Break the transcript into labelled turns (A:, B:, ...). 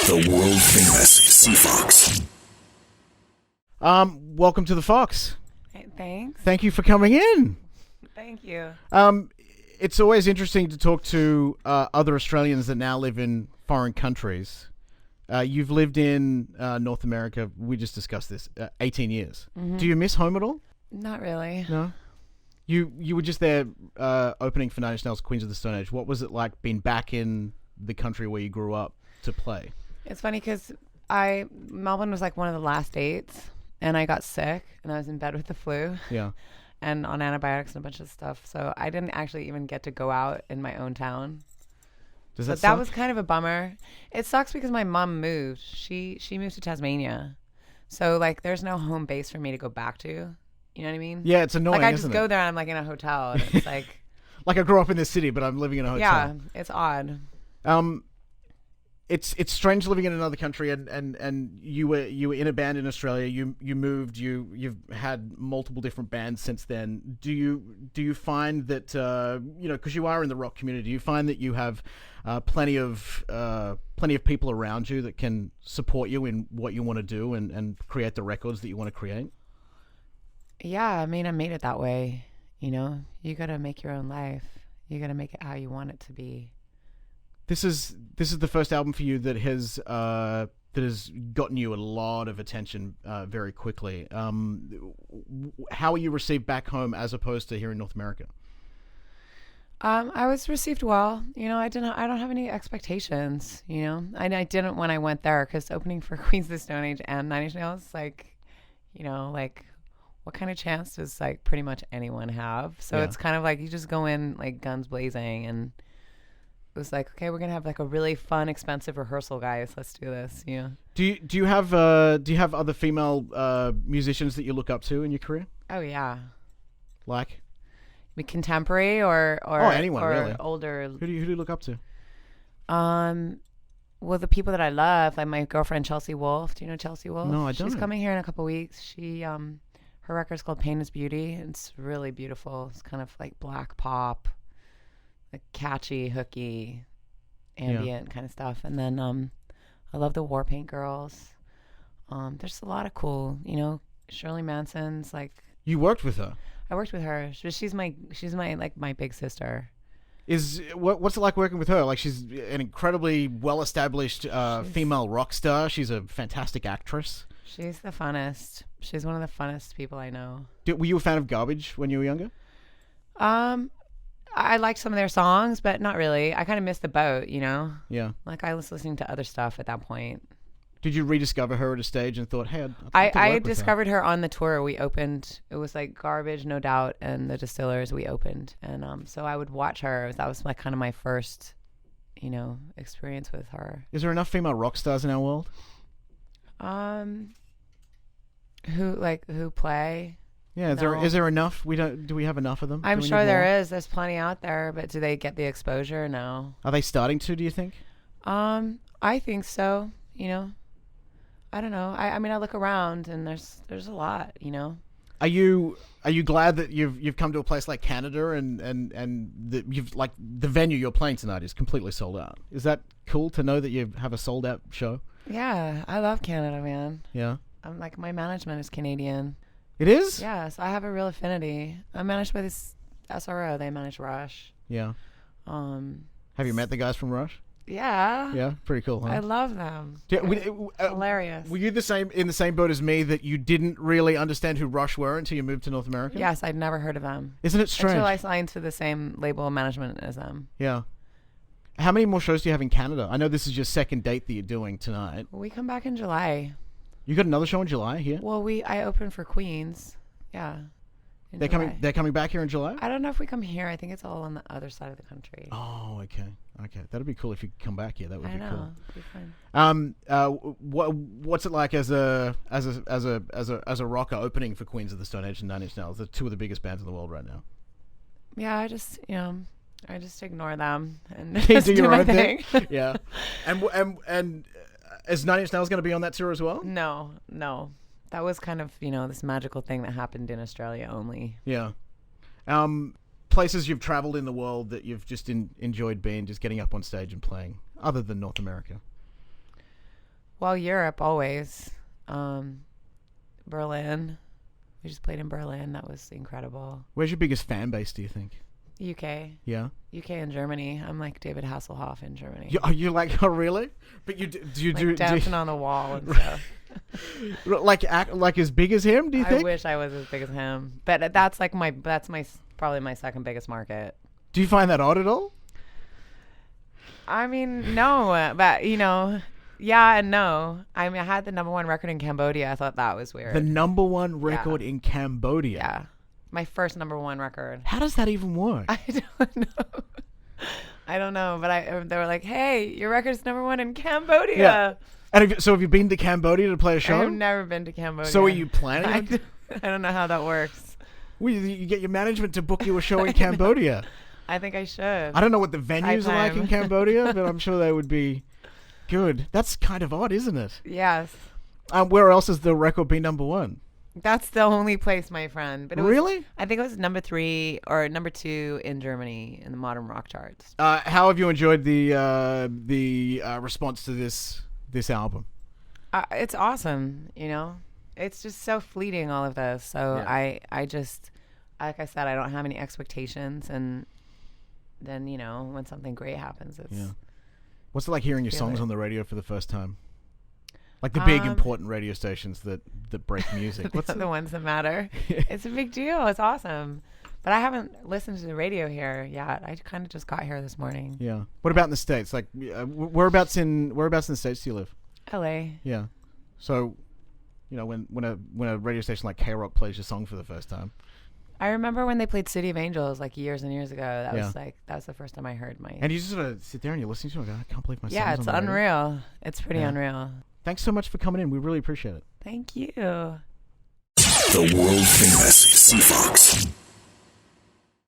A: The world famous CFOX.
B: Welcome to the Fox.
C: Hey, thanks.
B: Thank you for coming in.
C: Thank you.
B: It's always interesting to talk to other Australians that now live in foreign countries. You've lived in North America, we just discussed this, 18 years. Mm-hmm. Do you miss home at all?
C: Not really.
B: No? You were just there opening for Nine Inch Nails' Queens of the Stone Age. What was it like being back in the country where you grew up to play?
C: It's funny because Melbourne was like one of the last dates, and I got sick, and I was in bed with the flu.
B: Yeah.
C: And on antibiotics and a bunch of stuff. So I didn't actually even get to go out in my own town.
B: Does that suck?
C: That was kind of a bummer. It sucks because my mom moved. She moved to Tasmania. So like there's no home base for me to go back to. You know what I mean?
B: Yeah, it's annoying.
C: Like I just go there and I'm like in a hotel and it's like
B: like I grew up in this city, but I'm living in a hotel.
C: Yeah, it's odd.
B: It's strange living in another country, and you were in a band in Australia. You moved. You've had multiple different bands since then. Do you find that because you are in the rock community, do you find that you have plenty of people around you that can support you in what you want to do and create the records that you want to create?
C: Yeah, I mean, I made it that way. You know, you got to make your own life. You got to make it how you want it to be.
B: This is the first album for you that has gotten you a lot of attention very quickly. How are you received back home as opposed to here in North America?
C: I was received well. You know, I don't have any expectations. You know, I didn't when I went there because opening for Queens of the Stone Age and Nine Inch Nails, like, you know, like what kind of chance does like pretty much anyone have? So It's kind of like you just go in like guns blazing and. It was like, okay, we're gonna have like a really fun, expensive rehearsal, guys. Let's do this. Yeah.
B: Do you have other female musicians that you look up to in your career?
C: Oh yeah.
B: Like?
C: Contemporary or
B: anyone
C: or
B: really.
C: Older.
B: Who do you look up to?
C: Well, the people that I love, like my girlfriend Chelsea Wolfe. Do you know Chelsea Wolfe?
B: No, I don't.
C: She's coming here in a couple weeks. She her record's called Pain is Beauty. It's really beautiful. It's kind of like black pop. Catchy, hooky, ambient kind of stuff. And then I love the Warpaint Girls. There's a lot of cool, you know, Shirley Manson's like.
B: You worked with her?
C: I worked with her. She's my like my big sister.
B: What's it like working with her? Like she's an incredibly well-established female rock star. She's a fantastic actress.
C: She's the funnest. She's one of the funnest people I know.
B: Were you a fan of Garbage when you were younger?
C: I liked some of their songs, but not really. I kind of missed the boat, you know?
B: Yeah.
C: Like, I was listening to other stuff at that point.
B: Did you rediscover her at a stage and thought, hey,
C: I discovered her on the tour. We opened, it was like Garbage, No Doubt, and The Distillers we opened. And so I would watch her. That was like kind of my first, you know, experience with her.
B: Is there enough female rock stars in our world?
C: Who play...
B: Yeah, is there enough? Do we have enough of them?
C: I'm sure there is. There's plenty out there, but do they get the exposure? No.
B: Are they starting to, do you think?
C: I think so, you know. I don't know. I mean I look around and there's a lot, you know.
B: Are you glad that you've come to a place like Canada and that you've like the venue you're playing tonight is completely sold out? Is that cool to know that you have a sold out show?
C: Yeah, I love Canada, man.
B: Yeah.
C: I'm like my management is Canadian.
B: It is?
C: Yes, I have a real affinity. I'm managed by this SRO. They manage Rush.
B: Yeah. Have you met the guys from Rush?
C: Yeah.
B: Yeah, pretty cool, huh?
C: I love them. Hilarious.
B: Were you in the same boat as me that you didn't really understand who Rush were until you moved to North America?
C: Yes, I'd never heard of them.
B: Isn't it strange?
C: Until I signed to the same label management as them.
B: Yeah. How many more shows do you have in Canada? I know this is your second date that you're doing tonight.
C: We come back in July.
B: You got another show in July here?
C: Well, I open for Queens. Yeah.
B: They're coming back here in July?
C: I don't know if we come here. I think it's all on the other side of the country.
B: Oh, okay. That'd be cool if you could come back here. That would be cool.
C: It'd be fun.
B: What's it like as a rocker opening for Queens of the Stone Age and Nine Inch Nails? They're two of the biggest bands in the world right now.
C: Yeah, I just ignore them and
B: you
C: just
B: do your
C: my
B: own
C: thing.
B: Yeah. And is Nine Inch Nails going to be on that tour as well?
C: No. That was kind of, this magical thing that happened in Australia only.
B: Yeah. Places you've traveled in the world that you've just enjoyed being, just getting up on stage and playing, other than North America?
C: Well, Europe always. Berlin. We just played in Berlin. That was incredible.
B: Where's your biggest fan base, do you think?
C: UK.
B: Yeah.
C: UK and Germany. I'm like David Hasselhoff in Germany.
B: You like? Oh, really? But you do
C: like dancing on the wall and stuff.
B: Like act like as big as him? Do you think?
C: I wish I was as big as him, but that's probably my second biggest market.
B: Do you find that odd at all?
C: I mean, no, but yeah and no. I mean, I had the #1 record in Cambodia. I thought that was weird.
B: The #1 record in Cambodia.
C: Yeah. My first =1 record.
B: How does that even work?
C: I don't know, but they were like, "Hey, your record's #1 in Cambodia."
B: Yeah. And have you been to Cambodia to play a show?
C: I've never been to Cambodia.
B: So are you planning?
C: I don't know how that works.
B: Well, you get your management to book you a show in Cambodia.
C: I think I should.
B: I don't know what the venues are like in Cambodia, but I'm sure they would be good. That's kind of odd, isn't it?
C: Yes.
B: Where else has the record been #1?
C: That's the only place, my friend. But
B: really?
C: I think it was #3 or #2 in Germany in the modern rock charts.
B: How have you enjoyed the response to this album?
C: It's awesome. It's just so fleeting, all of this. So yeah. I just, like I said, I don't have any expectations, and then when something great happens, it's.
B: Yeah. What's it like hearing your songs on the radio for the first time? Like the big important radio stations that break music.
C: What's the ones that matter? It's a big deal. It's awesome. But I haven't listened to the radio here yet. I kind of just got here this morning.
B: Yeah. What about in the States? Like whereabouts in the States do you live?
C: LA.
B: Yeah. So, when a radio station like K-Rock plays your song for the first time.
C: I remember when they played City of Angels like years and years ago. That was the first time I heard my.
B: And you just sort of sit there and you're listening to it. I can't believe my song's
C: Yeah, it's
B: on the
C: unreal.
B: radio.
C: It's pretty unreal.
B: Thanks so much for coming in. We really appreciate it.
C: Thank you.
A: The world famous CFOX.